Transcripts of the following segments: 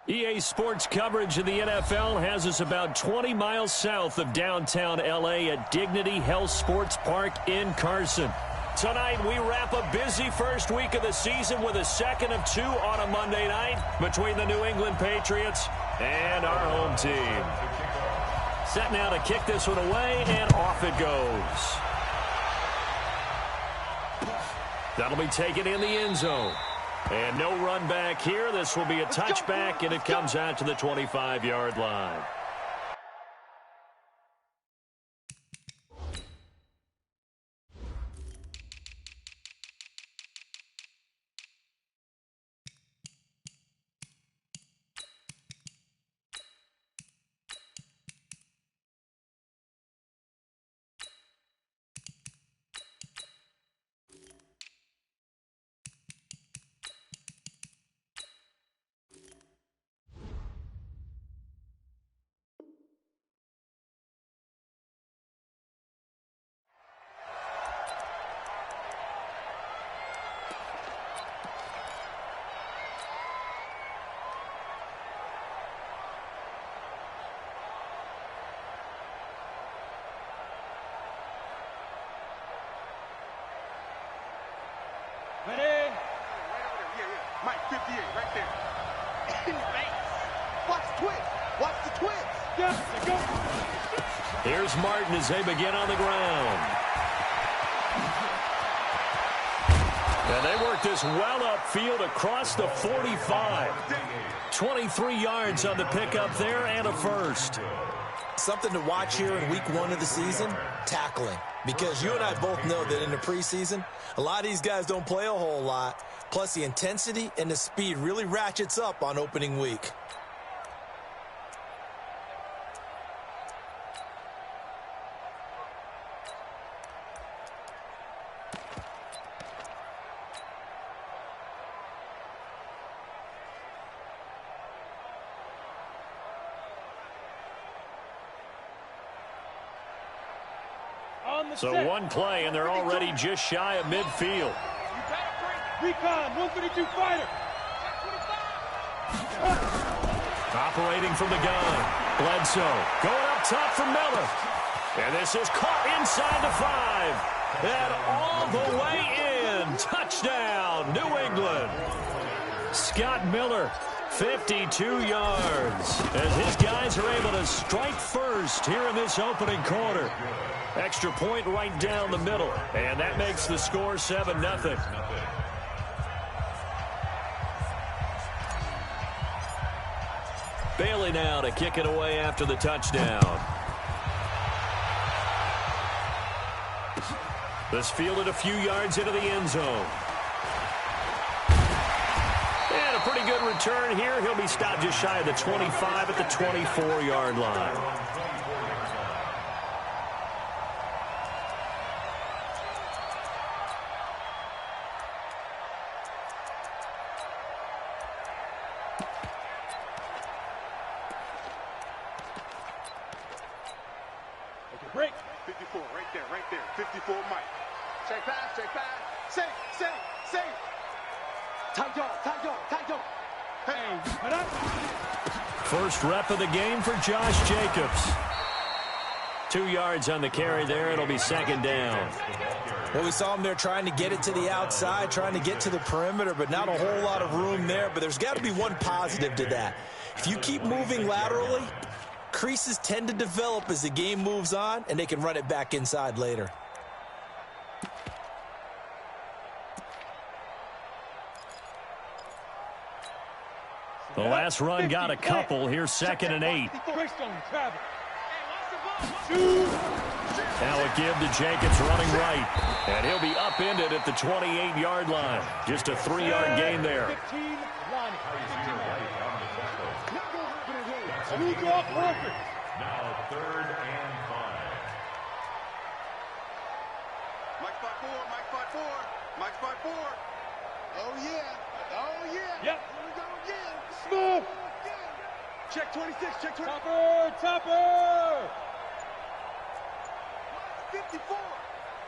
EA Sports coverage of the NFL has us about 20 miles south of downtown L.A. at Dignity Health Sports Park in Carson. Tonight, we wrap a busy first week of the season with a second of two on a Monday night between the New England Patriots and our home team. Set now to kick this one away, and off it goes. That'll be taken in the end zone. And no run back here. This will be a touchback, and it comes out to the 25-yard line. Ready? Right over there. Yeah. Mike, 58, right there. In your face. Watch the twist. Watch the twist. Yes, go. Here's Martin as they begin on the ground. And they work this well upfield across the 45. 23 yards on the pickup there and a first. Something to watch here in week one of the season, tackling. Because you and I both know that in the preseason, a lot of these guys don't play a whole lot. Plus, the intensity and the speed really ratchets up on opening week. So one play, and they're already just shy of midfield. Recon, 132 fighter. Operating from the gun. Bledsoe going up top for Miller. And this is caught inside the 5. And all the way in. Touchdown, New England. Scott Miller, 52 yards. As his guys are able to strike first here in this opening quarter. Extra point right down the middle. And that makes the score 7-0. Bailey now to kick it away after the touchdown. This fielded a few yards into the end zone. And a pretty good return here. He'll be stopped just shy of the 25 at the 24-yard line. Break. 54, right there. 54, Mike. Check pass. Safe. Tight yard. Hey, First rep of the game for Josh Jacobs. 2 yards on the carry there. It'll be second down. Well, we saw him there trying to get it to the outside, trying to get to the perimeter, but not a whole lot of room there. But there's got to be one positive to that. If you keep moving laterally, creases tend to develop as the game moves on, and they can run it back inside later. The last run got a couple. Here's 2nd and 8. Now a give to Jacobs running right. And he'll be upended at the 28-yard line. Just a 3-yard gain there. Now 3rd and 5. Mike 5-4. Oh, yeah. Yep. Here we go again. Smooth. Check 26. Topper.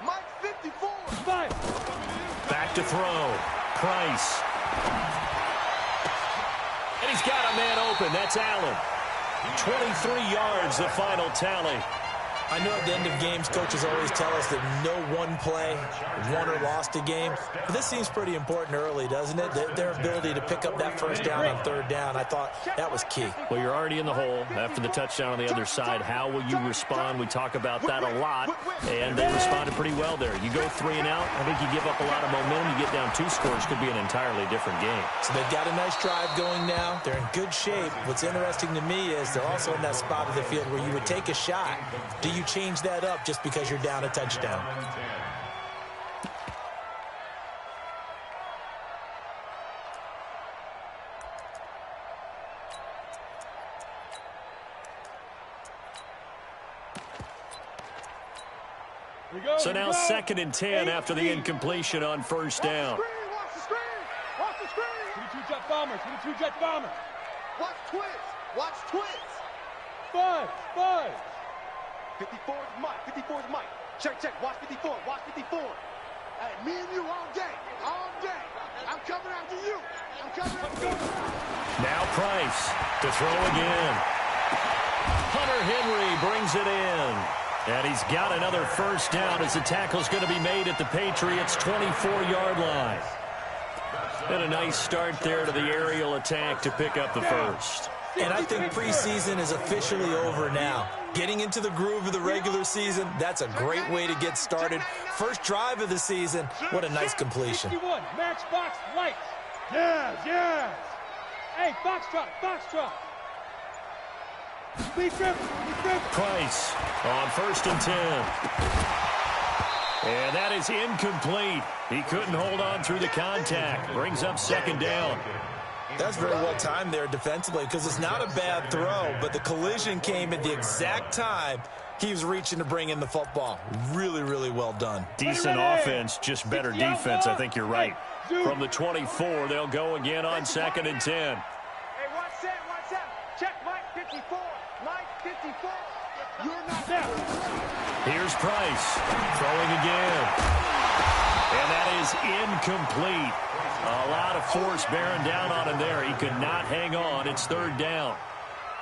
Mike 54. 5. Back to throw. Price. And he's got a man open. That's Allen. 23 yards, the final tally. I know at the end of games, coaches always tell us that no one play won or lost a game. But this seems pretty important early, doesn't it? Their ability to pick up that first down on third down, I thought that was key. Well, you're already in the hole after the touchdown on the other side. How will you respond? We talk about that a lot, and they responded pretty well there. You go 3 and out, I think you give up a lot of momentum. You get down 2 scores, could be an entirely different game. So they've got a nice drive going now. They're in good shape. What's interesting to me is they're also in that spot of the field where you would take a shot. Do you change that up just because you're down a touchdown? So now 2nd and 10 after the incompletion on first down. Watch the screen! Watch the screen! 22 jet bombers! 22 jet bombers! Watch twits! Watch twits! 5! 54 is Mike. 54 is Mike. Check. Watch 54. Watch 54. Hey, me and you all day. All day. I'm coming after you. I'm coming after you. Now Price to throw again. Hunter Henry brings it in. And he's got another first down as the tackle's going to be made at the Patriots' 24-yard line. And a nice start there to the aerial attack to pick up the first. And I think preseason is officially over now. Getting into the groove of the regular season, that's a great way to get started. First drive of the season, what a nice completion. 61, matchbox lights. Yes. Hey, foxtrot. Speed grip. Price on 1st and 10. And that is incomplete. He couldn't hold on through the contact. Brings up 2nd down. That's very well timed there defensively because it's not a bad throw, but the collision came at the exact time he was reaching to bring in the football. Really, really well done. Decent offense, just better defense. I think you're right. From the 24, they'll go again on 2nd and 10. Hey, watch that. Check Mike 54. Mike 54. You're not there. Here's Price throwing again. And that is incomplete. A lot of force bearing down on him there. He could not hang on. It's 3rd down.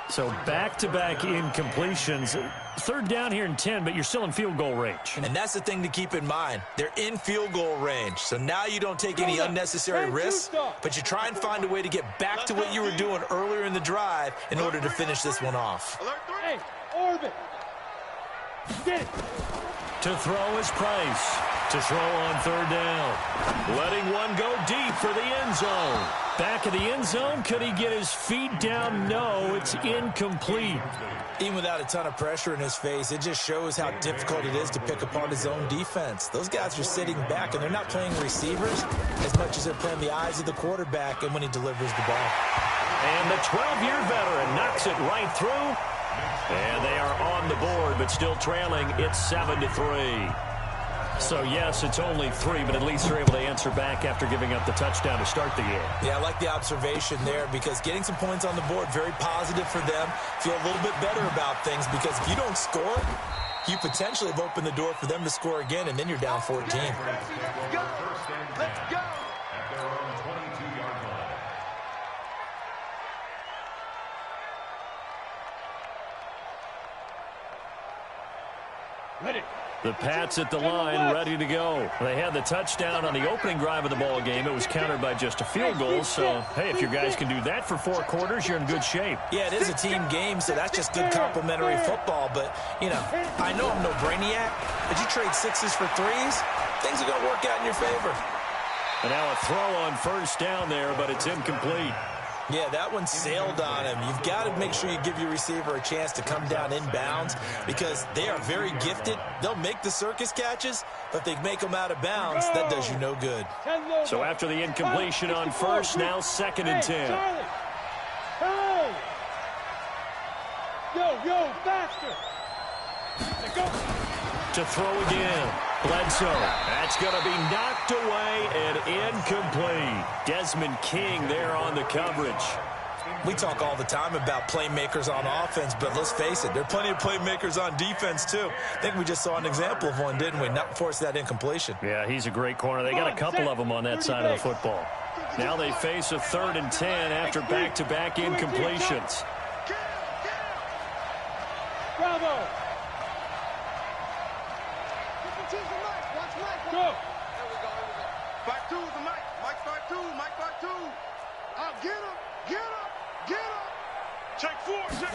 So back-to-back incompletions. 3rd down here in 10, but you're still in field goal range. And that's the thing to keep in mind. They're in field goal range. So now you don't take any unnecessary risks, but you try and find a way to get back to what you were doing earlier in the drive in order to finish this one off. Hey, orbit. Get it. To throw is Price. To throw on 3rd down. Letting one go deep for the end zone. Back of the end zone. Could he get his feet down? No, it's incomplete. Even without a ton of pressure in his face, it just shows how difficult it is to pick apart his own defense. Those guys are sitting back, and they're not playing receivers as much as they're playing the eyes of the quarterback and when he delivers the ball. And the 12-year veteran knocks it right through. And they are on the board, but still trailing. It's 7-3. So, yes, it's only 3, but at least they're able to answer back after giving up the touchdown to start the game. Yeah, I like the observation there because getting some points on the board, very positive for them. Feel a little bit better about things because if you don't score, you potentially have opened the door for them to score again, and then you're down 14. Let's go. Ready. The Pats at the line, ready to go. They had the touchdown on the opening drive of the ball game. It was countered by just a field goal. So, hey, if your guys can do that for 4 quarters, you're in good shape. Yeah, it is a team game, so that's just good complimentary football. But, you know, I know I'm no brainiac, but you trade 6s for 3s, things are going to work out in your favor. And now a throw on 1st down there, but it's incomplete. Yeah, that one sailed on him. You've got to make sure you give your receiver a chance to come down inbounds because they are very gifted. They'll make the circus catches, but if they make them out of bounds, that does you no good. So after the incompletion on 1st, now 2nd and 10. Yo, faster. To throw again. Bledsoe. That's going to be knocked away and incomplete. Desmond King there on the coverage. We talk all the time about playmakers on offense, but let's face it, there are plenty of playmakers on defense, too. I think we just saw an example of one, didn't we? Not force that incompletion. Yeah, he's a great corner. They got a couple of them on that side of the football. Now they face a 3rd and 10 after back-to-back incompletions. Bravo. Go. Back two, the Mike. Mike's back two. Mike back two. Get him. Get him. Get him. Check 4. Check.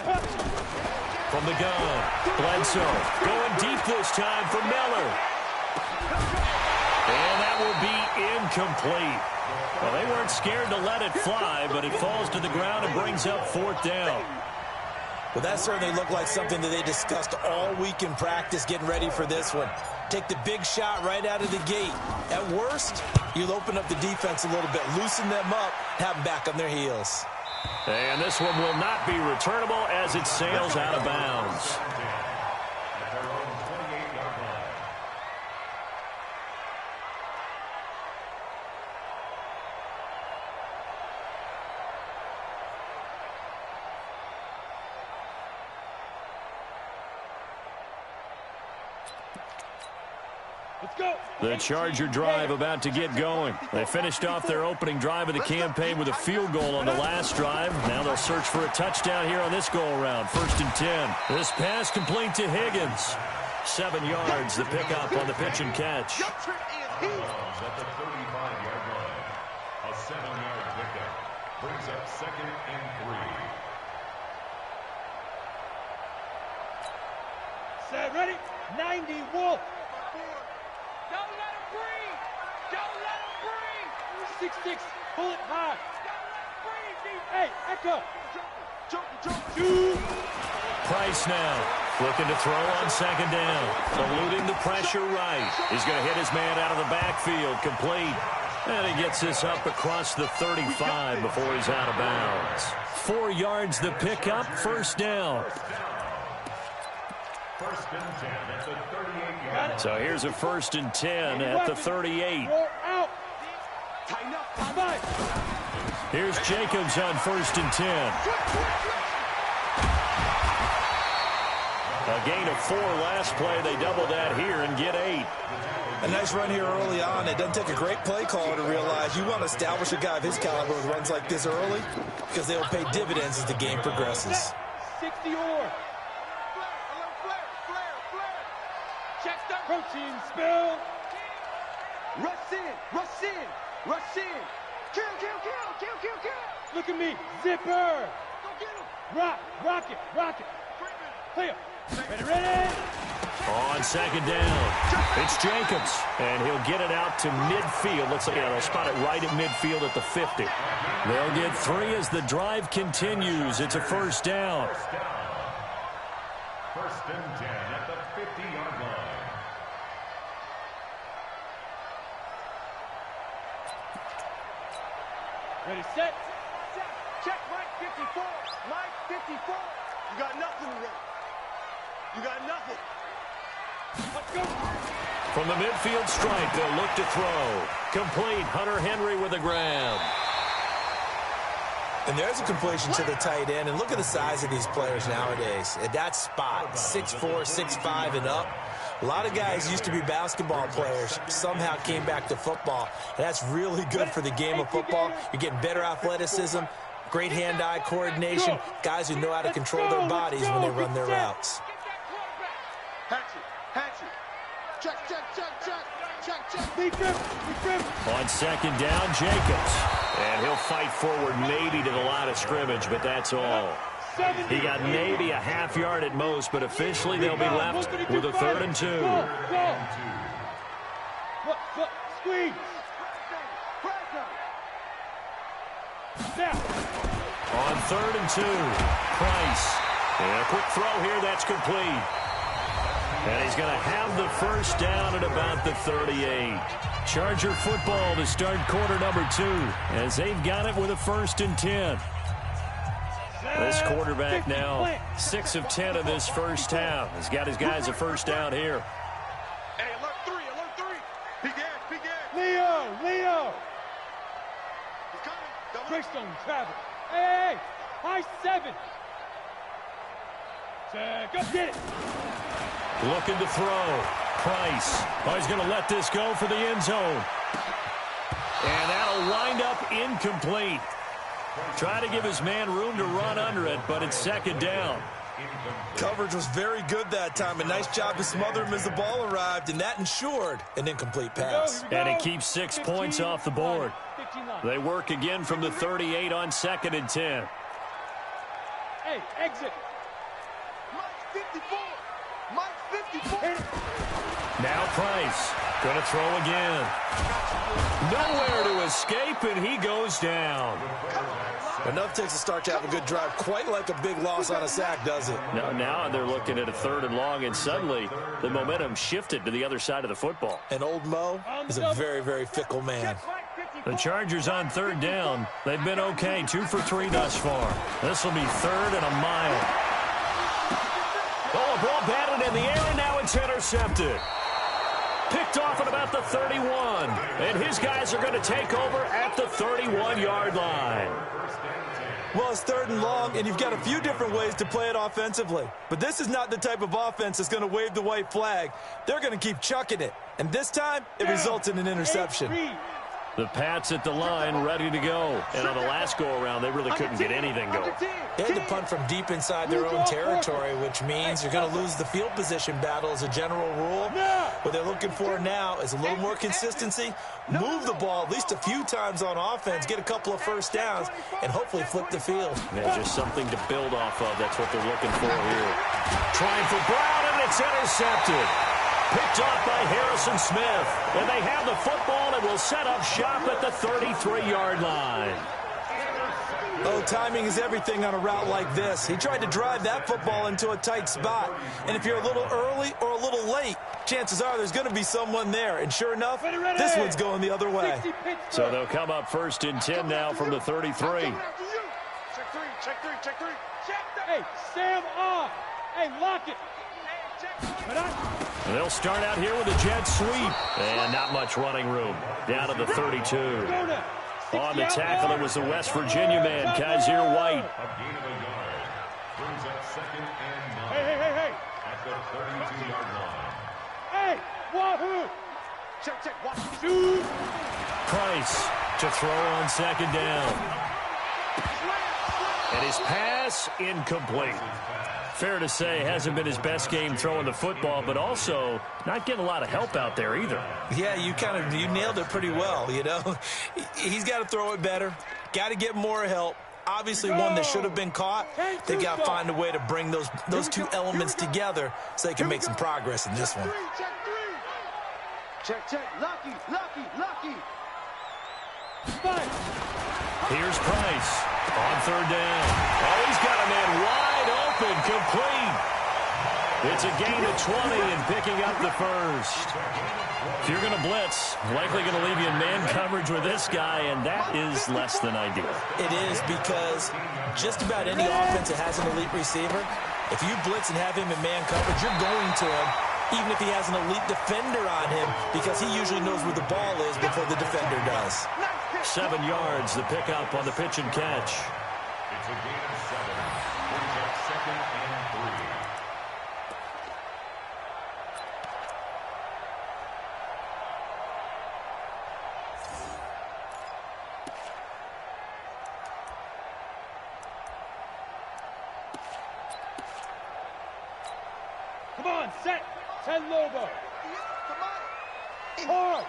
From the gun, Bledsoe going deep this time for Miller. And that will be incomplete. Well, they weren't scared to let it fly, but it falls to the ground and brings up 4th down. Well, that certainly looked like something that they discussed all week in practice getting ready for this one. Take the big shot right out of the gate. At worst, you'll open up the defense a little bit, loosen them up, have them back on their heels. And this one will not be returnable as it sails out of bounds. The Charger drive about to get going. They finished off their opening drive of the campaign with a field goal on the last drive. Now they'll search for a touchdown here on this go-around. 1st and 10. This pass complete to Higgins. 7 yards, the pickup on the pitch and catch. At the 35-yard line, a 7-yard pickup brings up 2nd and 3. Set, ready? 90, Wolf. Don't let him breathe. Don't let him breathe. 6-6, pull it high. Don't let him breathe. Hey, Echo. Jump. Price now, looking to throw on 2nd down. Eluding the pressure right. He's going to hit his man out of the backfield, complete. And he gets this up across the 35 before he's out of bounds. 4 yards the pickup, 1st down. 1st and 10 at the 38-yard line. So here's a 1st and 10 at the 38. Roll out. Tighten up. Here's Jacobs on 1st and 10. A gain of 4 last play. They double that here and get 8. A nice run here early on. It doesn't take a great play caller to realize you want to establish a guy of his caliber with runs like this early because they'll pay dividends as the game progresses. 60 or. Check that. Protein spill. Rush in. Kill. Look at me. Zipper. Go get him. Rock it. Clear. Ready. On 2nd down, it's Jacobs, and he'll get it out to midfield. Looks like they'll spot it right at midfield at the 50. They'll get 3 as the drive continues. It's a 1st down. 1st and 10 at the 50-yard line. Ready, set. Check Mike 54. Mike 54. You got nothing today. You got nothing. Let's go. From the midfield stripe, they'll look to throw. Complete, Hunter Henry with a grab. And there's a completion to the tight end. And look at the size of these players nowadays. At that spot, 6'4", 6'5", and up. A lot of guys used to be basketball players, somehow came back to football. And that's really good for the game of football. You're getting better athleticism, great hand-eye coordination, guys who know how to control their bodies when they run their routes. Hatchet. Check. Be trim. On 2nd down, Jacobs. And he'll fight forward maybe to the line of scrimmage, but that's all. He got maybe a half yard at most, but officially they'll be left with a 3rd and 2. Go. Squeeze. Now. On 3rd and 2, Price. And a quick throw here, that's complete. And he's going to have the 1st down at about the 38. Charger football to start quarter number 2 as they've got it with a 1st and 10. This quarterback now 6 of 10 of this first half. He's got his guys a 1st down here. Hey, alert 3. Big ass. Leo. He's coming. Greystone, Travis. Hey. High 7. Go get it. Looking to throw. Price. Oh, he's going to let this go for the end zone. And that'll wind up incomplete. Try to give his man room to run under it, but it's second down. Coverage was very good that time. A nice job to smother him as the ball arrived, and that ensured an incomplete pass. And it keeps 6 points off the board. They work again from the 38 on 2nd and 10. Hey, exit. Mike 54. Mike 54. Now Price. Going to throw again. Nowhere to escape, and he goes down. Enough takes a start to have a good drive. Quite like a big loss on a sack, does it? Now they're looking at a 3rd and long, and suddenly the momentum shifted to the other side of the football. And old Mo is a very, very fickle man. The Chargers on 3rd down. They've been okay, 2 for 3 thus far. This will be 3rd and a mile. Oh, a ball batted in the air, and now it's intercepted. Picked off at about the 31. And his guys are going to take over at the 31-yard line. Well, it's 3rd and long, and you've got a few different ways to play it offensively. But this is not the type of offense that's going to wave the white flag. They're going to keep chucking it. And this time, it results in an interception. The Pats at the line ready to go. And on the last go-around, they really couldn't get anything going. They had to punt from deep inside their own territory, which means you're going to lose the field position battle as a general rule. What they're looking for now is a little more consistency, move the ball at least a few times on offense, get a couple of first downs, and hopefully flip the field. Yeah, just something to build off of. That's what they're looking for here. Trying for Brown, and it's intercepted. Picked off by Harrison Smith. And they have the football and will set up shop at the 33-yard line. Oh, timing is everything on a route like this. He tried to drive that football into a tight spot. And if you're a little early or a little late, chances are there's going to be someone there. And sure enough, this one's going the other way. So they'll come up 1st and 10 now from the 33. Check 3, check 3, check 3. Hey, Sam off. Hey, lock it. They'll start out here with a jet sweep. And not much running room. Down to the 32. On the tackle, it was the West Virginia man, Kaiser White. A gain of a yard. Brings up 2nd and 9. Hey. At the 32-yard line. Hey, wahoo. Check, watch. Shoot. Price to throw on 2nd down. And his pass incomplete. Fair to say, hasn't been his best game throwing the football, but also not getting a lot of help out there either. Yeah, you nailed it pretty well, you know. He's got to throw it better, got to get more help. Obviously, one that should have been caught. They got to find a way to bring those two elements together so they can make some progress in this one. Check. Lucky. Here's Price on 3rd down. Oh, he's got a man wide open, complete. It's a gain of 20 and picking up the 1st. If you're going to blitz, likely going to leave you in man coverage with this guy, and that is less than ideal. It is, because just about any offense that has an elite receiver, if you blitz and have him in man coverage, you're going to him, even if he has an elite defender on him, because he usually knows where the ball is before the defender does. 7 yards, the pickup on the pitch and catch. It's a gain of 7. Brings up 2nd and 3. Come on, set. 10 Lobo. Hard.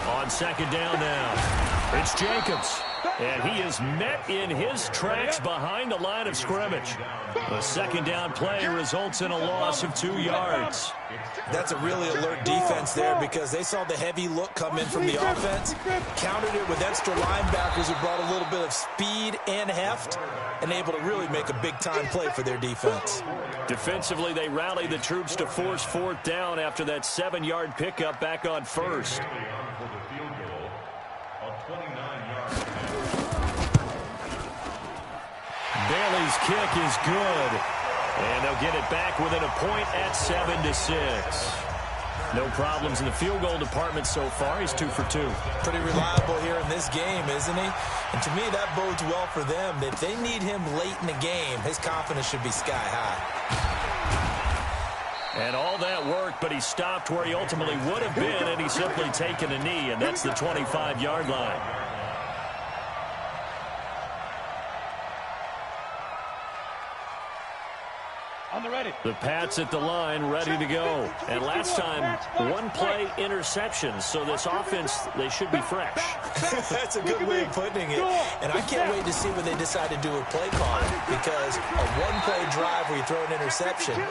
On 2nd down now, it's Jacobs. And he is met in his tracks behind the line of scrimmage. The 2nd down play results in a loss of 2 yards. That's a really alert defense there, because they saw the heavy look come in from the offense, countered it with extra linebackers who brought a little bit of speed and heft, and able to really make a big-time play for their defense. Defensively, they rallied the troops to force 4th down after that 7-yard pickup back on 1st. For the field goal, a 29-yard Bailey's kick is good. And they'll get it back within a point at 7-6. No problems in the field goal department so far. He's 2 for 2. Pretty reliable here in this game, isn't he? And to me, that bodes well for them. If they need him late in the game, his confidence should be sky high. And all that work, but he stopped where he ultimately would have been, and he's simply taken a knee, and that's the 25-yard line. On the ready. The Pats at the line, ready to go. And last time, one-play interception, so this offense, they should be fresh. That's a good way of putting it. And I can't wait to see what they decide to do with play calling, because a one-play drive where you throw an interception,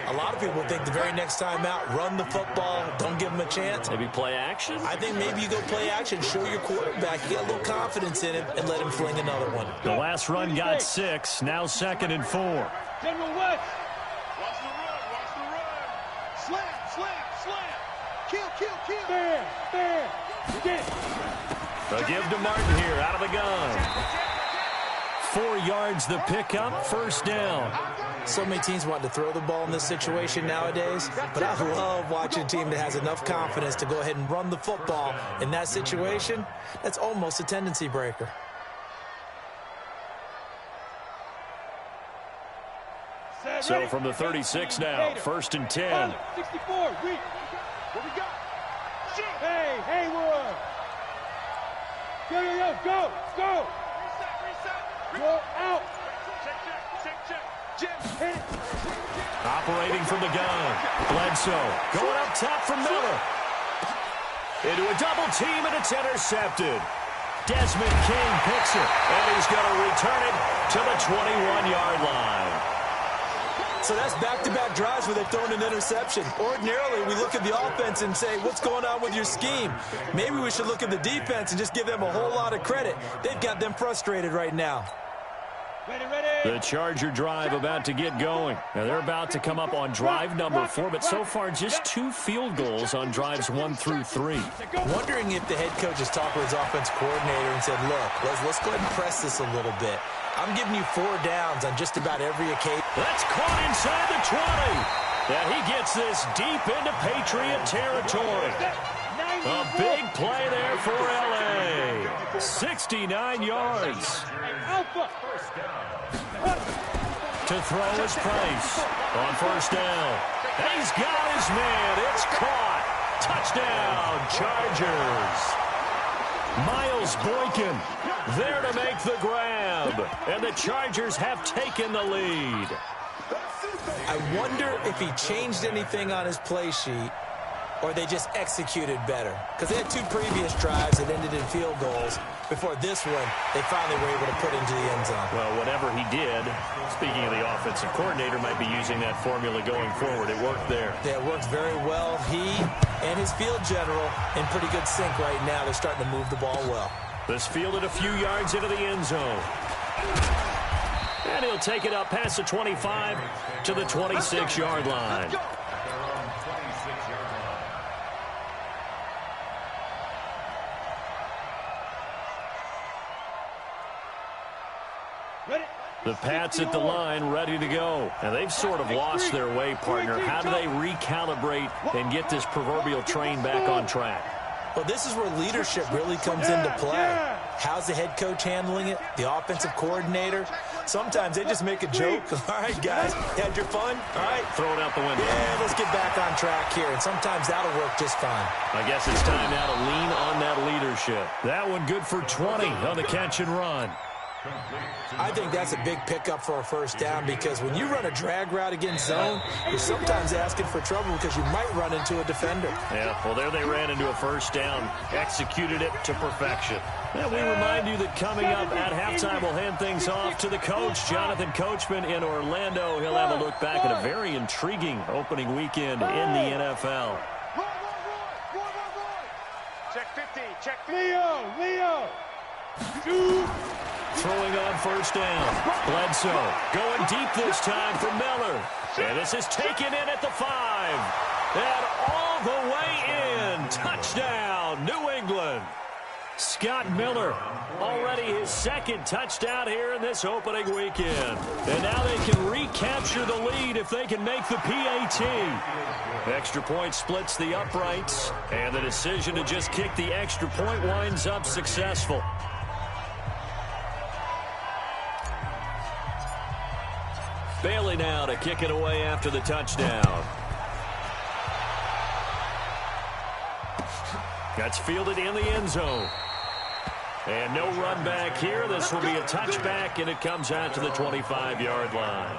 a lot of people think the very next time out, run the football, don't give them a chance. Maybe play action? I think maybe you go play action, show your quarterback, you get a little confidence in him, and let him fling another one. The last run got 6, now 2nd and 4. General West. Watch the run. Watch the run. Slam, slam, slam. Kill, kill, kill. Fair. Get. They'll give to Martin here, out of the gun. 4 yards the pickup, first down. So many teams want to throw the ball in this situation nowadays, but I love watching a team that has enough confidence to go ahead and run the football in that situation. That's almost a tendency breaker. So from the 36 now, 1st and 10. 64, weak. What we got? Hey, Haywood. Go. Reset. Go out. Check. Hit it. Operating from the gun. Bledsoe going up top from Miller. Into a double team, and it's intercepted. Desmond King picks it, and he's going to return it to the 21-yard line. So that's back-to-back drives where they've thrown an interception. Ordinarily, we look at the offense and say, what's going on with your scheme? Maybe we should look at the defense and just give them a whole lot of credit. They've got them frustrated right now. Ready. The Charger drive about to get going. Now they're about to come up on drive number 4, but so far just 2 field goals on drives 1 through 3. Wondering if the head coach has talked with his offense coordinator and said, look, let's go ahead and press this a little bit. I'm giving you 4 downs on just about every occasion. That's caught inside the 20. And he gets this deep into Patriot territory. A big play there for L.A. 69 yards. To throw his Price on first down. He's got his man. It's caught. Touchdown, Chargers. Miles Boykin there to make the grab. And the Chargers have taken the lead. I wonder if he changed anything on his play sheet or they just executed better. Because they had 2 previous drives that ended in field goals. Before this one, they finally were able to put into the end zone. Well, whatever he did, speaking of the offensive coordinator, might be using that formula going forward. It worked there. Yeah, it worked very well. He and his field general in pretty good sync right now. They're starting to move the ball well. This fielded a few yards into the end zone. And he'll take it up past the 25 to the 26-yard line. The Pats at the line, ready to go. And they've sort of lost their way, partner. How do they recalibrate and get this proverbial train back on track? Well, this is where leadership really comes into play. How's the head coach handling it? The offensive coordinator? Sometimes they just make a joke. All right, guys, you had your fun? All right. Throw it out the window. Yeah, let's get back on track here. And sometimes that'll work just fine. I guess it's time now to lean on that leadership. That one good for 20 on the catch and run. I think that's a big pickup for a first down because when you run a drag route against zone, you're sometimes asking for trouble because you might run into a defender. Yeah, well, there they ran into a first down, executed it to perfection. And we remind you that coming up at halftime, we'll hand things off to the coach, Jonathan Coachman in Orlando. He'll have a look back at a very intriguing opening weekend in the NFL. Check 15, check 15. Leo. 2. Throwing on first down. Bledsoe going deep this time for Miller. And this is taken in at the 5. And all the way in. Touchdown, New England. Scott Miller. Already his second touchdown here in this opening weekend. And now they can recapture the lead if they can make the PAT. Extra point splits the uprights, and the decision to just kick the extra point winds up successful. Bailey now to kick it away after the touchdown. That's fielded in the end zone. And no run back here. This will be a touchback, and it comes out to the 25-yard line.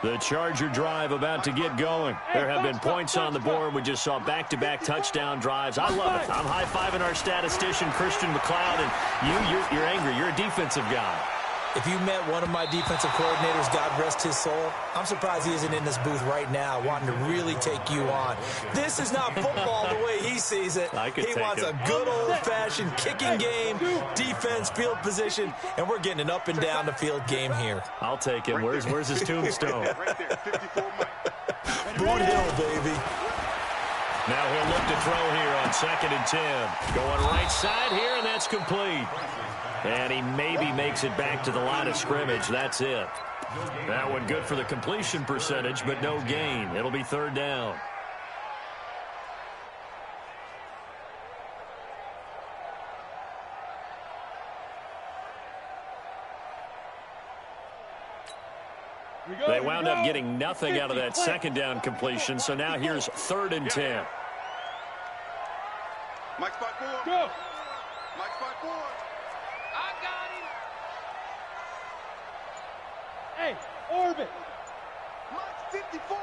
The Charger drive about to get going. There have been points on the board. We just saw back-to-back touchdown drives. I love it. I'm high-fiving our statistician, Christian McLeod, and you're angry. You're a defensive guy. If you met one of my defensive coordinators, God rest his soul, I'm surprised he isn't in this booth right now wanting to really take you on. This is not football the way he sees it. He wants a good old-fashioned kicking game, defense, field position, and we're getting an up-and-down-the-field game here. I'll take him. Where's his tombstone? Right there, 54 Mike. Boot Hill, baby. Now he'll look to throw here on 2nd and 10. Going right side here, and that's complete. And he maybe makes it back to the line of scrimmage. That's it. That one good for the completion percentage, but no gain. It'll be 3rd down. They wound up getting nothing out of that 2nd down completion, so now here's 3rd and 10. Mike spot 4. Go. Mike spot 4. I got him. Hey, orbit. Mike's 54.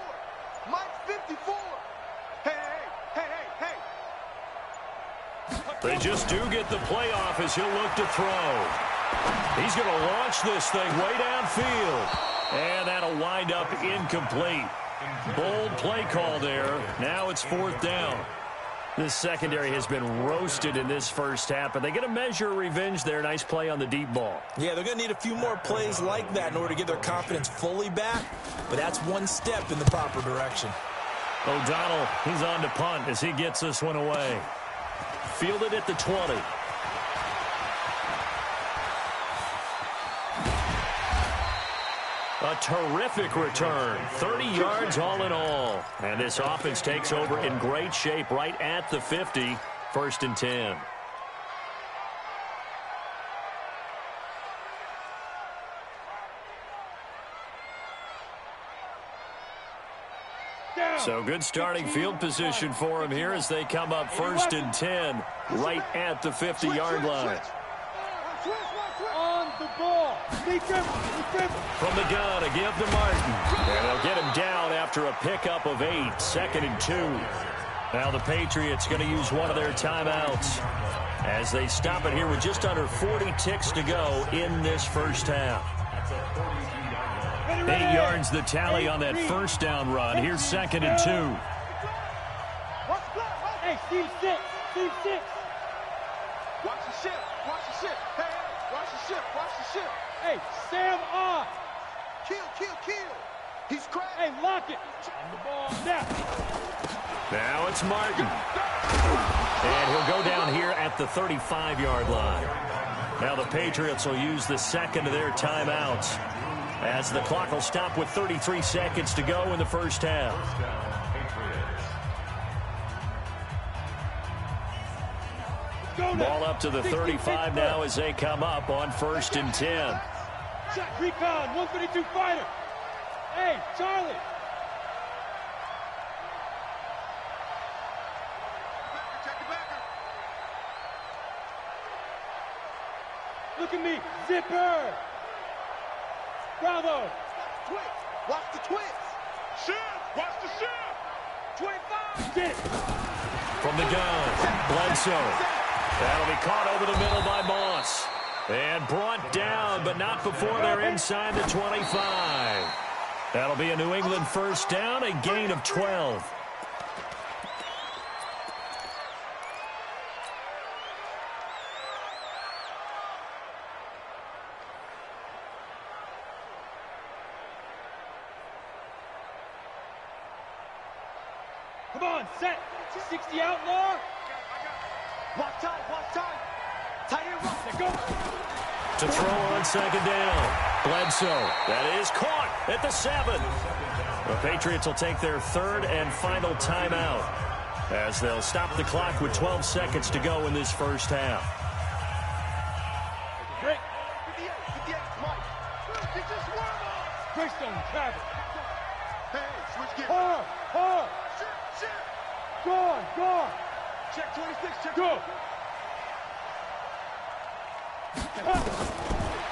Mike's 54. Hey, hey, hey, hey, hey. They just do get the playoff as he'll look to throw. He's going to launch this thing way downfield. And that'll wind up incomplete. Bold play call there. Now it's 4th down. This secondary has been roasted in this first half, but they get a measure of revenge there. Nice play on the deep ball. Yeah, they're going to need a few more plays like that in order to get their confidence fully back, but that's one step in the proper direction. O'Donnell, he's on to punt as he gets this one away. Fielded at the 20. A terrific return. 30 yards all in all. And this offense takes over in great shape right at the 50. 1st and 10. So good starting field position for him here as they come up 1st and 10 right at the 50-yard line. On the ball. From the gun, a give to Martin. And they'll get him down after a pickup of 8. 2nd and 2. Now the Patriots going to use one of their timeouts as they stop it here with just under 40 ticks to go in this first half. 8 yards the tally on that 1st down run. Here's 2nd and 2. Hey, Steve 6. Steve 6. Watch the ship. Watch the ship. Hey, hey, watch the ship. Watch the ship. Hey, Sam off. Kill, kill, kill. He's cracked. Hey, lock it. On the ball now. Now it's Martin. And he'll go down here at the 35-yard line. Now the Patriots will use the 2nd of their timeouts as the clock will stop with 33 seconds to go in the first half. Ball up to the 35 now as they come up on 1st and 10. Shot, recon, 132 fighter. Hey, Charlie. Check the backer. Look at me, zipper. Bravo. Twitch. Watch the twitch. Shift. Watch the shift. 25. Get it. From the gun, Bledsoe. That'll be caught over the middle by Moss. And brought down, but not before they're inside the 25. That'll be a New England 1st down, a gain of 12. Come on, set. 60 outlaw. Watch time. Tight end run. Let's go. To throw on second down. Bledsoe. That is caught at the 7. The Patriots will take their third and final timeout as they'll stop the clock with 12 seconds to go in this first half. Break. 58, Mike. Get your swerve on. Greystone, travel. Hey, switch gears. Hard. Shit. Gone. Check 26, check. Go.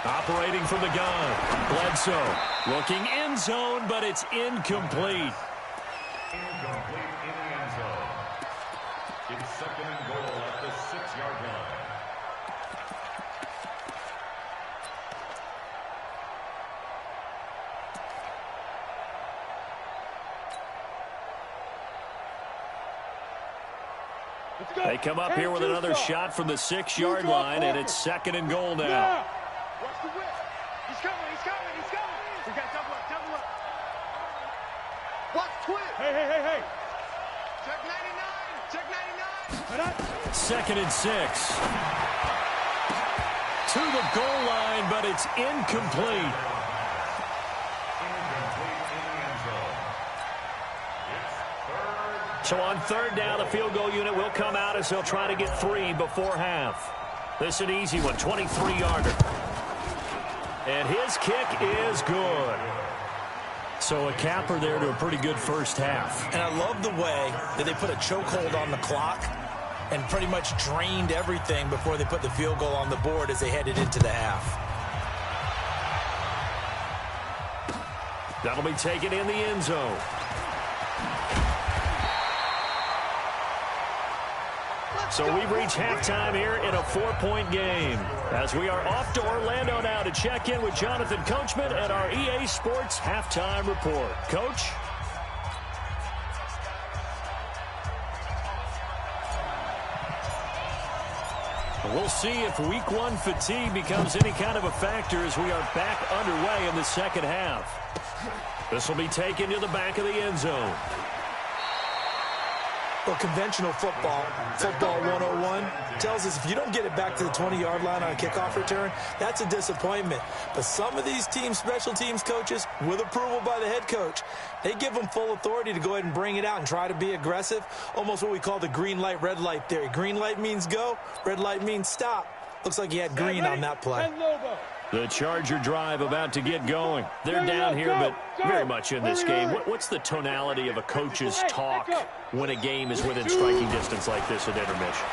Operating from the gun. Bledsoe looking end zone, but it's incomplete. Incomplete in the end zone. It's second and goal at the 6-yard line. They come up here with another shot from the 6-yard line, and it's second and goal now. Watch the whip. He's coming. We got double up. Watch twist. Hey. Check 99. Second and 6. To the goal line, but it's incomplete. So on third down, the field goal unit will come out as they'll try to get 3 before half. This is an easy one, 23-yarder. And his kick is good. So a capper there to a pretty good first half. And I love the way that they put a chokehold on the clock and pretty much drained everything before they put the field goal on the board as they headed into the half. That'll be taken in the end zone. So we've reached halftime here in a 4-point game as we are off to Orlando now to check in with Jonathan Coachman at our EA Sports Halftime Report. Coach? We'll see if week 1 fatigue becomes any kind of a factor as we are back underway in the second half. This will be taken to the back of the end zone. Well, conventional football 101, tells us if you don't get it back to the 20-yard line on a kickoff return, that's a disappointment. But some of these teams, special teams coaches, with approval by the head coach, they give them full authority to go ahead and bring it out and try to be aggressive, almost what we call the green light, red light theory. Green light means go, red light means stop. Looks like he had green on that play. The Charger drive about to get going. They're down here, but very much in this game. What's the tonality of a coach's talk when a game is within striking distance like this at intermission?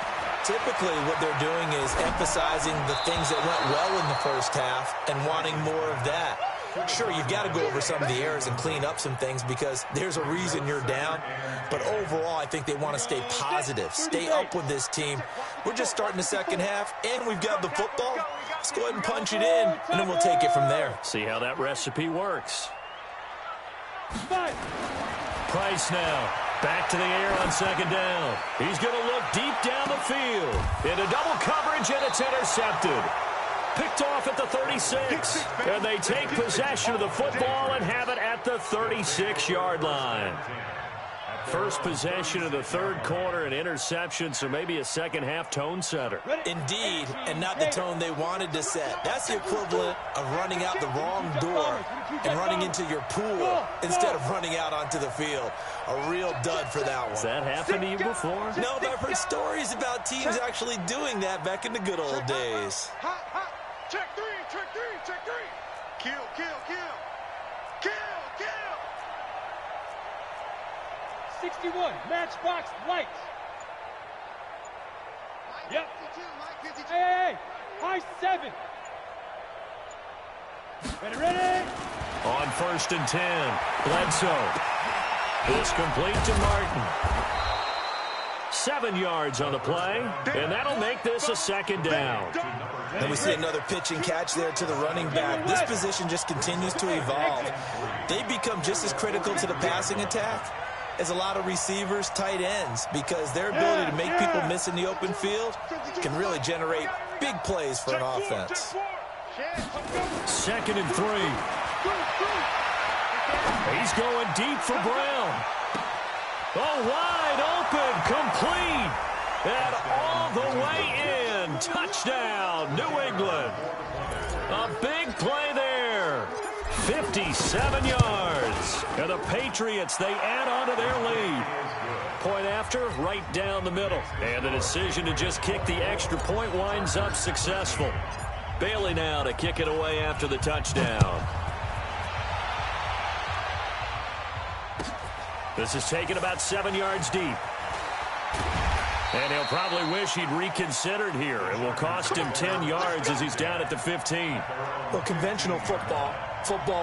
Typically, what they're doing is emphasizing the things that went well in the first half and wanting more of that. Sure, you've got to go over some of the errors and clean up some things because there's a reason you're down. But overall, I think they want to stay positive, stay up with this team. We're just starting the second half, and we've got the football. Let's go ahead and punch it in, and then we'll take it from there. See how that recipe works. Price now. Back to the air on second down. He's going to look deep down the field. Into double coverage, and it's intercepted. Picked off at the 36. And they take possession of the football and have it at the 36-yard line. First possession of the third quarter, an interception, so maybe a second-half tone setter. Indeed, and not the tone they wanted to set. That's the equivalent of running out the wrong door and running into your pool instead of running out onto the field. A real dud for that one. Has that happened to you before? No, but I've heard stories about teams actually doing that back in the good old days. Check three. 61, matchbox lights. Yep. Hey, high 7. Ready? On 1st and 10, Bledsoe. It's complete to Martin. 7 yards on the play, and that'll make this a second down. And we see another pitch and catch there to the running back. This position just continues to evolve. They become just as critical to the passing attack as a lot of receivers, tight ends, because their ability to make people miss in the open field can really generate big plays for an offense. 2nd and 3. He's going deep for Brown. Oh, wide open, complete. And all the way in. Touchdown, New England. A big play there. 57 yards. And the Patriots, they add on to their lead. Point after, right down the middle. And the decision to just kick the extra point winds up successful. Bailey now to kick it away after the touchdown. This is taken about 7 yards deep. And he'll probably wish he'd reconsidered here. It will cost him 10 yards as he's down at the 15. Well, conventional football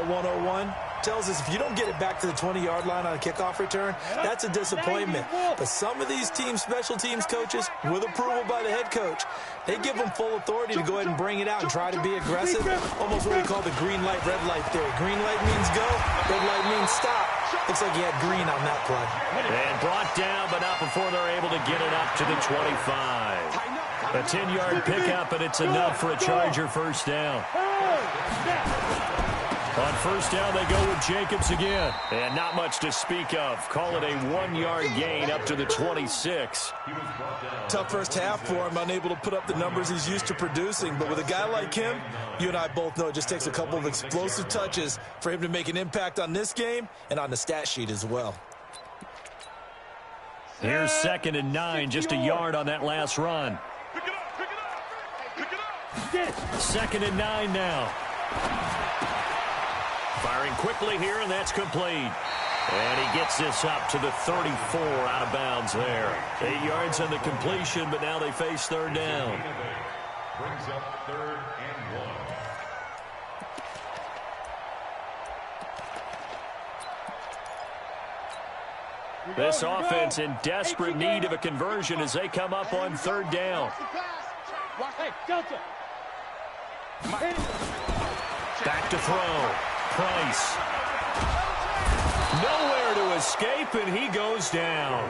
101, tells us if you don't get it back to the 20-yard line on a kickoff return, that's a disappointment. But some of these teams, special teams coaches, with approval by the head coach, they give them full authority to go ahead and bring it out and try to be aggressive. Almost what we call the green light, red light theory. Green light means go, red light means stop. Looks like he had green on that play. And brought down, but not before they're able to get it up to the 25. A 10-yard pickup, and it's enough for a Charger first down. On first down, they go with Jacobs again. And not much to speak of. Call it a 1-yard gain up to the 26. Tough first half for him, unable to put up the numbers he's used to producing. But with a guy like him, you and I both know it just takes a couple of explosive touches for him to make an impact on this game and on the stat sheet as well. Here's 2nd and 9, just a yard on that last run. Pick it up, pick it up, pick it up. 2nd and 9 now. Firing quickly here, and that's complete. And he gets this up to the 34 out of bounds there. 8 yards on the completion, but now they face third down. Brings up 3rd and 1. This offense in desperate need of a conversion as they come up on third down. Hey, Delta. Back to throw. Price. Nowhere to escape, and he goes down.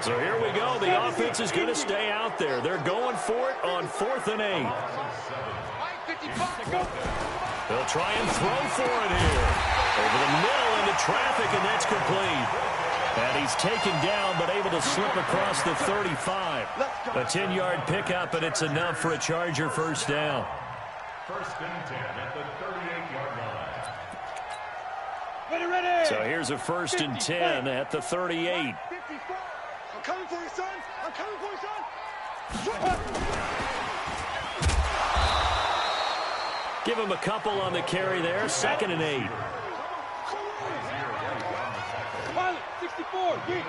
So here we go. The offense is going to stay out there. They're going for it on 4th and 8. They'll try and throw for it here. Over the middle into traffic, and that's complete. And he's taken down, but able to slip across the 35. A 10-yard pickup, and it's enough for a Charger first down. 1st and 10 at the 38-yard line. Ready. So here's a 1st and 10 at the 38. I'm coming for you, son. I'm coming for you, son. Give him a couple on the carry there. 2nd and 8. Pilot, 64. Brings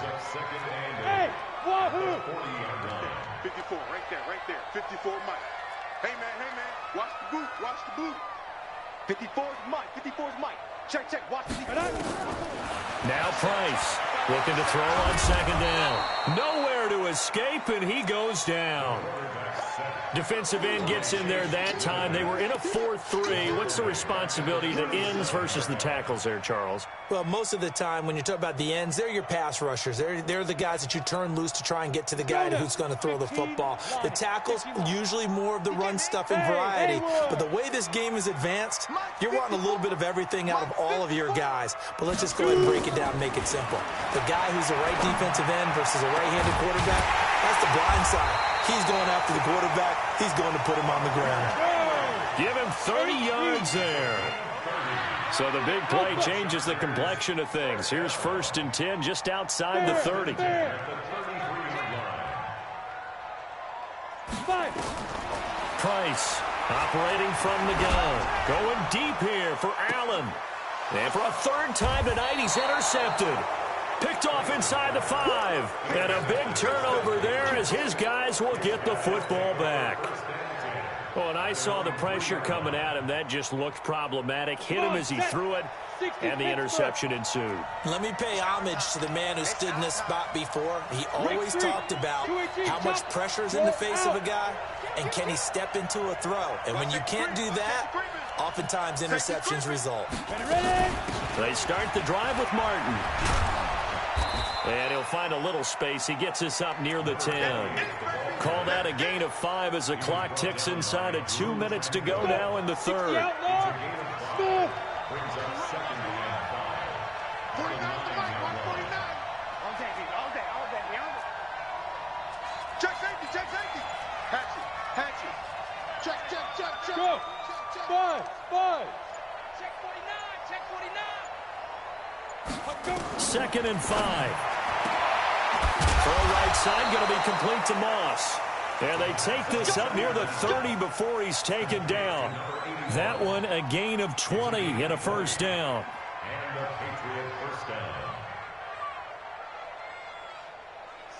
up 2nd and 8. Hey, wahoo. 40-yard line. 54, right there. 54, Mike. Hey, man. Watch the boot. 54 is Mike. Check. Watch the defense. Now Price looking to throw on 2nd down. Nowhere to escape, and he goes down. Defensive end gets in there that time. They were in a 4-3. What's the responsibility to ends versus the tackles there, Charles? Well, most of the time when you talk about the ends, they're your pass rushers. They're the guys that you turn loose to try and get to the guy who's going to throw the football. The tackles, usually more of the run-stuffing variety. But the way this game is advanced, you're wanting a little bit of everything out of all of your guys. But let's just go ahead and break it down and make it simple. The guy who's the right defensive end versus a right-handed quarterback, that's the blind side. He's going after the quarterback. He's going to put him on the ground. Give him 30 yards there. So the big play changes the complexion of things. Here's 1st and 10 just outside the 30. Price operating from the gun. Going deep here for Allen. And for a 3rd time tonight, he's intercepted. Picked off inside the 5. And a big turnover there as his guys will get the football back. Well, and I saw the pressure coming at him. That just looked problematic. Hit him as he threw it, and the interception ensued. Let me pay homage to the man who stood in this spot before. He always talked about how much pressure is in the face of a guy, and can he step into a throw. And when you can't do that, oftentimes interceptions result. They start the drive with Martin. And he'll find a little space. He gets us up near the 10. Call that a gain of 5 as the clock ticks inside of 2 minutes to go now in the 3rd. Go. 5. Check 49. 2nd and 5. Throw right side, going to be complete to Moss. And they take this up near the 30 before he's taken down. That one a gain of 20 and a first down. And the Patriot first down.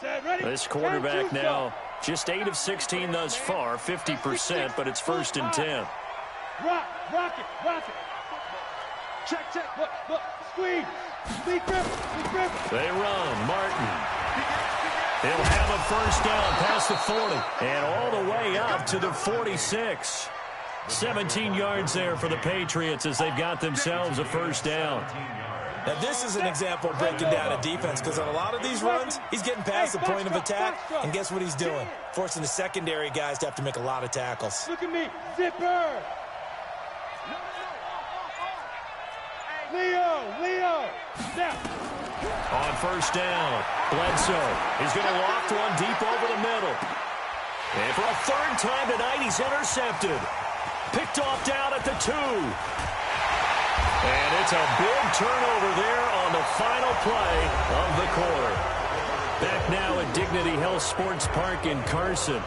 Set, ready. This quarterback now just 8 of 16 thus far, 50%, but it's 1st and 10. Rock it. Check. Look. Squeeze. Lead grip. They run. Martin. He'll have a first down past the 40 and all the way up to the 46. 17 yards there for the Patriots as they've got themselves a first down. Now, this is an example of breaking down a defense because on a lot of these runs, he's getting past the point of attack, and guess what he's doing? Forcing the secondary guys to have to make a lot of tackles. Look at me. Zipper. Leo. Now. On first down, Bledsoe. He's going to loft one deep over the middle. And for a 3rd time tonight, he's intercepted. Picked off down at the 2. And it's a big turnover there on the final play of the quarter. Back now at Dignity Health Sports Park in Carson.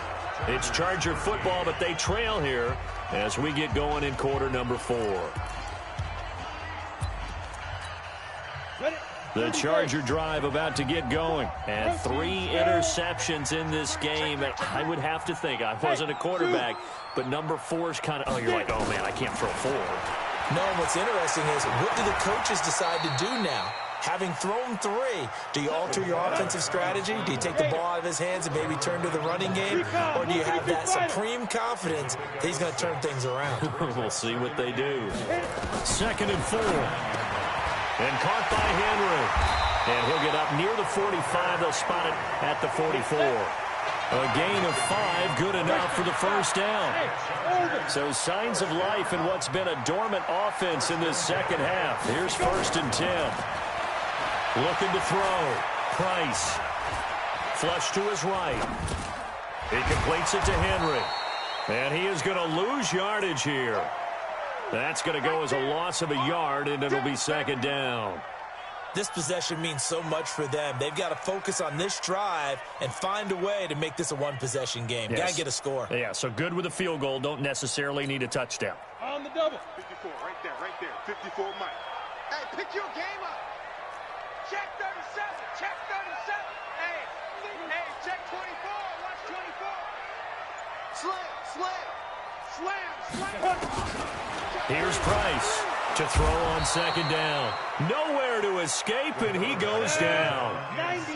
It's Charger football, but they trail here as we get going in quarter number 4. The Charger drive about to get going. And 3 interceptions in this game. And I would have to think, I wasn't a quarterback, but number 4 is kind of, oh, you're like, oh, man, I can't throw 4. No, what's interesting is what do the coaches decide to do now? Having thrown 3, do you alter your offensive strategy? Do you take the ball out of his hands and maybe turn to the running game? Or do you have that supreme confidence that he's going to turn things around? We'll see what they do. 2nd and 4. And caught by Henry. And he'll get up near the 45. They'll spot it at the 44. A gain of 5, good enough for the first down. So signs of life in what's been a dormant offense in this second half. Here's 1st and 10. Looking to throw. Price. Flush to his right. He completes it to Henry. And he is going to lose yardage here. That's going to go as a loss of a yard, and it'll be 2nd down. This possession means so much for them. They've got to focus on this drive and find a way to make this a one-possession game. Yes. Got to get a score. Yeah, so good with a field goal. Don't necessarily need a touchdown. On the double. 54, right there. 54 Mike. Hey, pick your game up. Check 37. Hey, check 24. Watch 24. Slam. Here's Price to throw on 2nd down. Nowhere to escape, and he goes down. 90.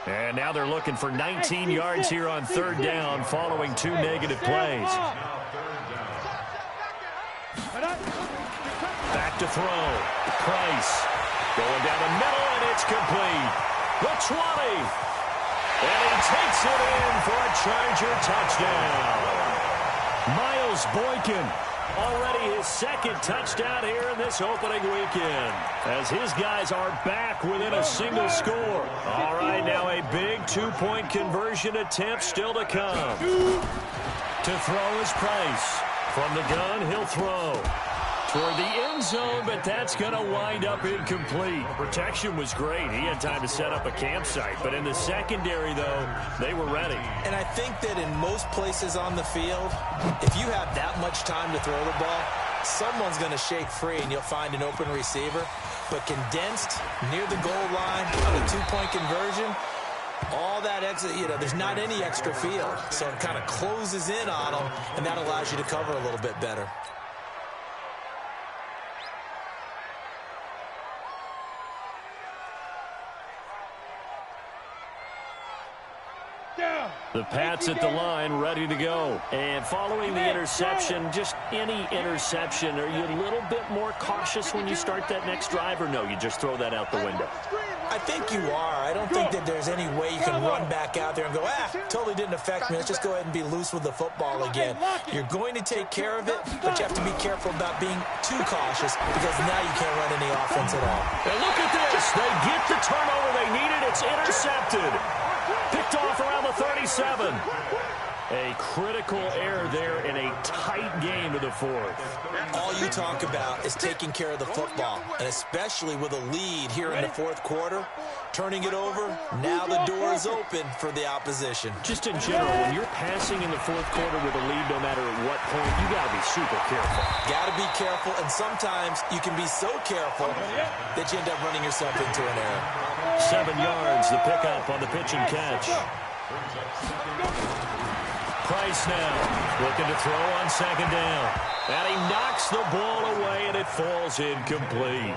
And now they're looking for 19 yards here on 3rd down following 2 negative plays. Back to throw. Price going down the middle, and it's complete. The 20. And he takes it in for a Charger touchdown. Miles Boykin. Already his 2nd touchdown here in this opening weekend as his guys are back within a single score. All right, now a big 2-point conversion attempt still to come. To throw is Price. From the gun, he'll throw toward the end zone, but that's going to wind up incomplete. Protection was great. He had time to set up a campsite, but in the secondary, though, they were ready. And I think that in most places on the field, if you have that much time to throw the ball, someone's going to shake free and you'll find an open receiver. But condensed near the goal line on a 2-point conversion, all that extra, there's not any extra field. So it kind of closes in on them, and that allows you to cover a little bit better. The Pats at the line, ready to go. And following the interception, just any interception, are you a little bit more cautious when you start that next drive, or no, you just throw that out the window? I think you are. I don't think that there's any way you can run back out there and go, totally didn't affect me. Let's just go ahead and be loose with the football again. You're going to take care of it, but you have to be careful about being too cautious because now you can't run any offense at all. And look at this. They get the turnover they needed. It's intercepted. Picked off around the 37. A critical error there in a tight game to the fourth. All you talk about is taking care of the football, and especially with a lead here in the fourth quarter. Turning it over, now the door is open for the opposition. Just in general, when you're passing in the fourth quarter with a lead, no matter at what point, you got to be super careful. Got to be careful, and sometimes you can be so careful that you end up running yourself into an error. 7 yards, the pickup on the pitch and catch. Price now, looking to throw on second down. And he knocks the ball away, and it falls incomplete.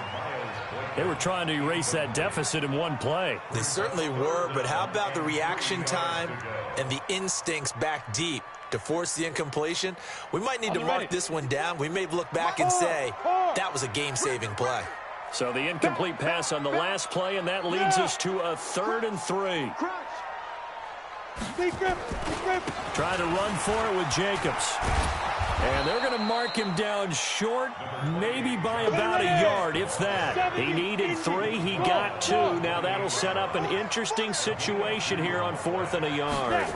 They were trying to erase that deficit in one play. They certainly were, but how about the reaction time and the instincts back deep to force the incompletion? We might need to mark this one down. We may look back and say that was a game-saving play. So the incomplete pass on the last play, and that leads us to a 3rd and 3. Trying to run for it with Jacobs. And they're going to mark him down short, maybe by about a yard, if that. He needed 3. He got 2. Now that'll set up an interesting situation here on 4th and a yard.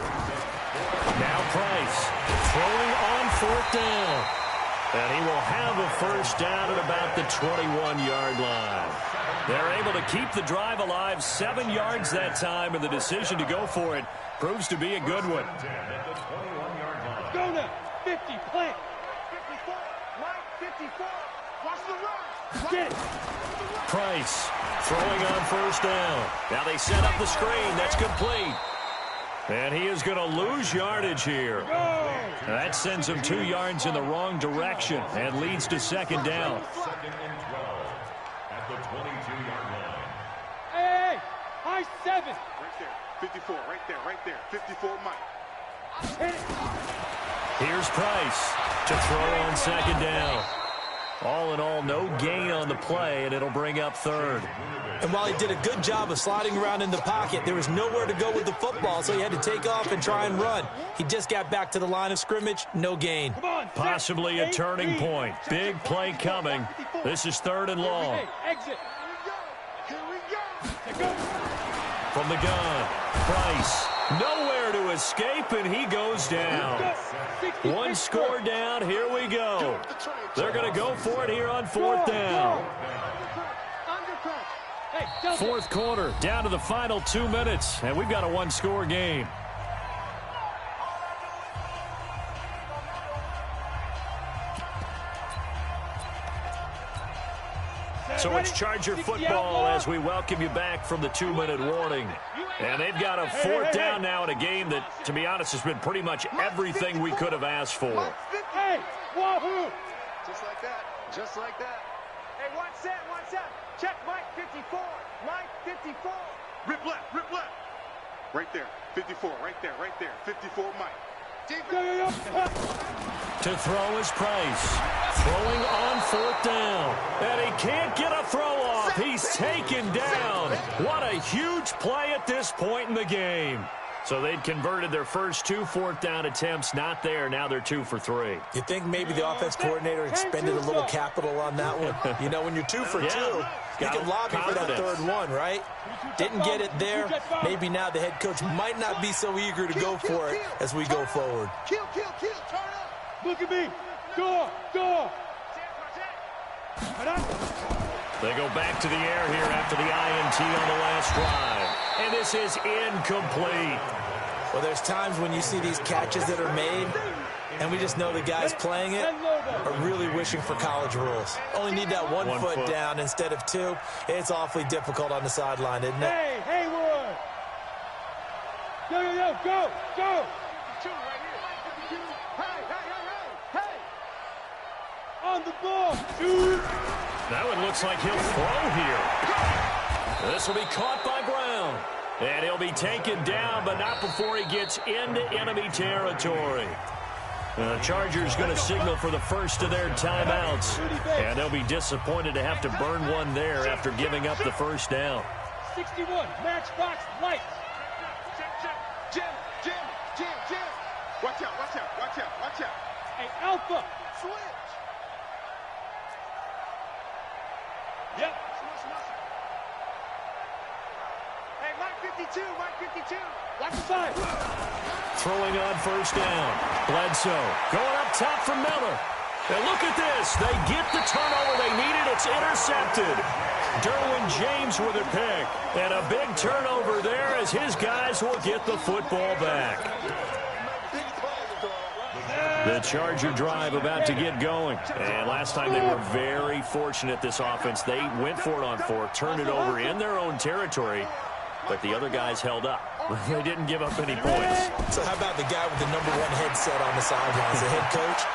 Now Price throwing on 4th down. And he will have a first down at about the 21-yard line. They're able to keep the drive alive, 7 yards that time, and the decision to go for it proves to be a good one. Go now. 50, plant. 54, Mike, 54. Watch the run. Get it. Price throwing on 1st down. Now they set up the screen. That's complete. And he is going to lose yardage here. That sends him 2 yards in the wrong direction and leads to 2nd down. 2nd and 12 at the 22-yard line. Hey, high 7. Right there. 54, right there. 54, Mike. Hit it. Here's Price to throw on 2nd down. All in all, no gain on the play, and it'll bring up 3rd. And while he did a good job of sliding around in the pocket, there was nowhere to go with the football, so he had to take off and try and run. He just got back to the line of scrimmage, no gain. Possibly a turning point. Big play coming. This is 3rd and long. Exit. Here we go. From the gun, Price. Nowhere to escape, and he goes down. 1 score down. Here we go. They're going to go for it here on 4th down. 4th quarter, down to the final 2 minutes, and we've got a 1-score game. So it's Charger football as we welcome you back from the 2-minute warning. And they've got a 4th down now in a game that, to be honest, has been pretty much everything we could have asked for. Hey, wahoo! Just like that. Just like that. Hey, 1 set. Check Mike 54. Mike 54. Rip left. Right there. 54, right there. 54, Mike. To throw is Price. Throwing on 4th down. And he can't get a throw off. He's taken down. What a huge play at this point in the game. So they'd converted their first 2 4th down attempts. Not there. Now they're 2 for 3. You think maybe the offense coordinator expended a little capital on that one? You know, when you're 2 for 2, you can lobby for that 3rd one, right? Didn't get it there. Maybe now the head coach might not be so eager to go for it as we go forward. Kill. Turn up. Look at me. Go. They go back to the air here after the INT on the last drive. And this is incomplete. Well, there's times when you see these catches that are made, and we just know the guys playing it are really wishing for college rules. Only need that one foot down instead of 2. It's awfully difficult on the sideline, isn't it? Hey, Haywood. Go. 2 right here. Hey. On the ball. 2. That one looks like he'll throw here. This will be caught by Brown. And he'll be taken down, but not before he gets into enemy territory. The Chargers going to signal for the first of their timeouts. And they'll be disappointed to have to burn one there after giving up the first down. 61, matchbox lights. Jim. Watch out. Hey, Alpha. Switch. Yep. Hey, Mike 52. Watch the side. throwing on first down. Bledsoe going up top for Miller. And look at this. They get the turnover they needed. It's intercepted. Derwin James with a pick. And a big turnover there as his guys will get the football back. The Charger drive about to get going. And last time they were very fortunate, this offense. They went for it on fourth, turned it over in their own territory, but the other guys held up. They didn't give up any points. So how about the guy with the #1 headset on the sidelines, the head coach?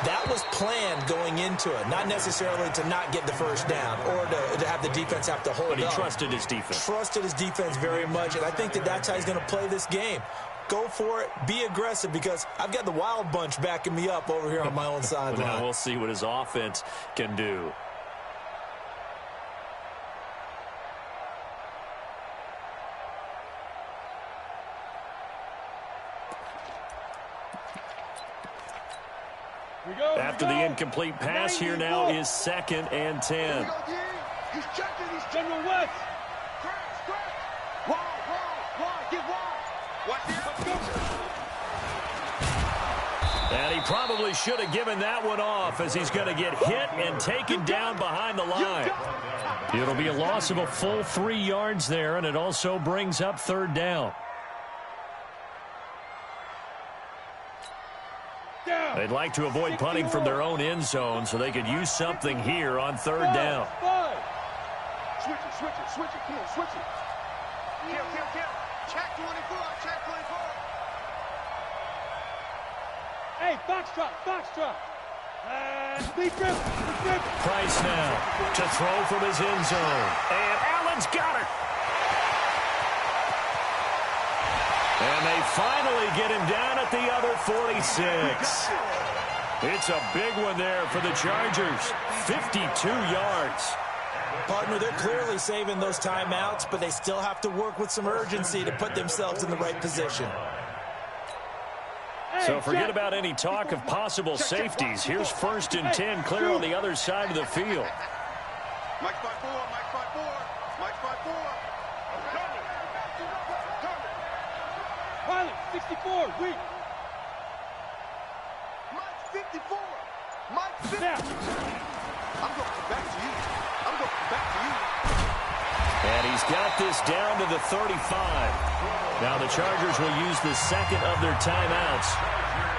That was planned going into it, not necessarily to not get the first down or to have the defense have to hold up. But he trusted his defense. Trusted his defense very much, and I think that's how he's going to play this game. Go for it. Be aggressive, because I've got the Wild Bunch backing me up over here on my own sideline. Now we'll see what his offense can do. After the incomplete pass, here now is 2nd and 10. He's checking. He's General West. Wide. Get wide. And he probably should have given that one off, as he's going to get hit and taken down behind the line. It'll be a loss of a full 3 yards there, and it also brings up 3rd down. They'd like to avoid punting from their own end zone, so they could use something here on 3rd down. Switch it. Come on, switch it. Kill. Check 24. Hey, box drop. Lead grip. Price now to throw from his end zone. And Allen's got it. And they finally get him down at the other 46. It's a big one there for the Chargers. 52 yards. Partner, they're clearly saving those timeouts, but they still have to work with some urgency to put themselves in the right position. So forget about any talk of possible safeties. Here's 1st and 10, clear on the other side of the field. Mike 5-4. Pilot, 64, weak. Mike 54. Mike 50. I'm going back to you. And he's got this down to the 35. Now the Chargers will use the 2nd of their timeouts,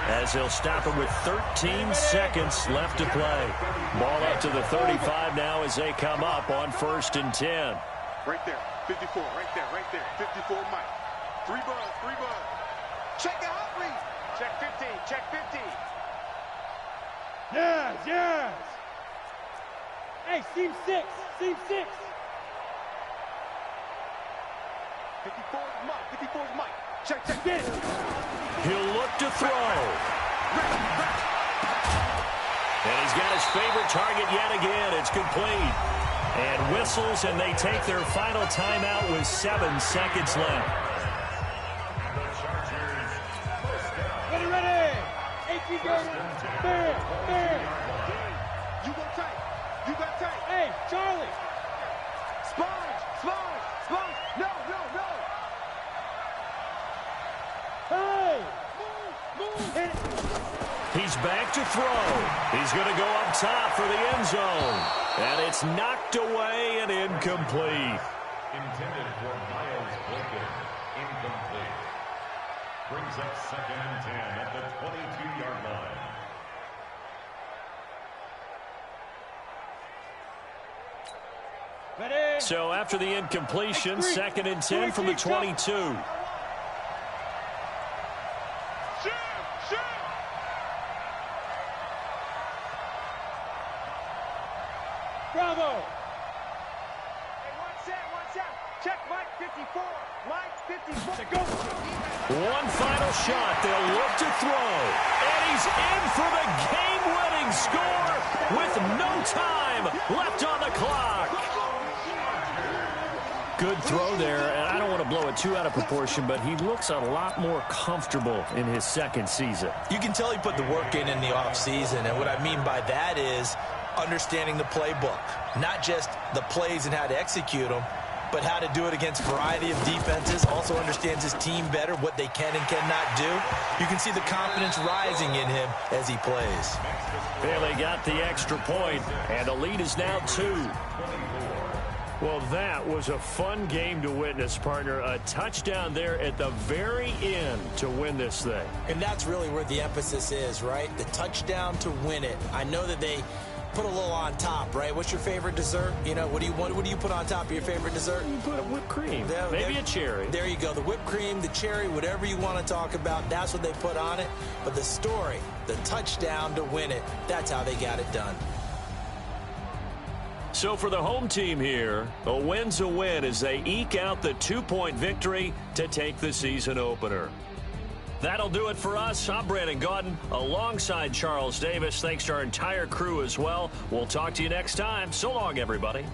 as they'll stop it with 13 seconds left to play. Ball up to the 35 now as they come up on 1st and 10. Right there, 54, right there. 54, Mike. 3 buzz. Check the hot read. Check 50. Yes. Hey, seam 6. 54 is Mike. Check. Get it. He'll look to throw. And he's got his favorite target yet again. It's complete. And whistles, and they take their final timeout with 7 seconds left. Ready. 18 yards. Bam. You got tight. Hey, Charlie. Sponge. No. Hey. Move. Hit it. He's back to throw. He's going to go up top for the end zone. And it's knocked away and incomplete. Intended for Miles Boykin. Incomplete. Brings up 2nd and 10 at the 22-yard line. Ready. So after the incompletion, 2nd and 10 from the 22. Bravo. Hey, one set. Check Mike 54. Mike 54. Go. One final shot. They'll look to throw. And he's in for the game-winning score with no time left on the clock. Good throw there, and I don't want to blow it too out of proportion, but he looks a lot more comfortable in his 2nd season. You can tell he put the work in the offseason, and what I mean by that is understanding the playbook, not just the plays and how to execute them, but how to do it against a variety of defenses. Also understands his team better, what they can and cannot do. You can see the confidence rising in him as he plays. Bailey got the extra point, and the lead is now 2. Well, that was a fun game to witness, partner. A touchdown there at the very end to win this thing. And that's really where the emphasis is, right? The touchdown to win it. I know that they put a little on top, right? What's your favorite dessert? You know, what do you put on top of your favorite dessert? You put a whipped cream, maybe a cherry. There you go. The whipped cream, the cherry, whatever you want to talk about, that's what they put on it. But the story, the touchdown to win it, that's how they got it done. So for the home team here, a win's a win as they eke out the 2-point victory to take the season opener. That'll do it for us. I'm Brandon Gaudin alongside Charles Davis. Thanks to our entire crew as well. We'll talk to you next time. So long, everybody.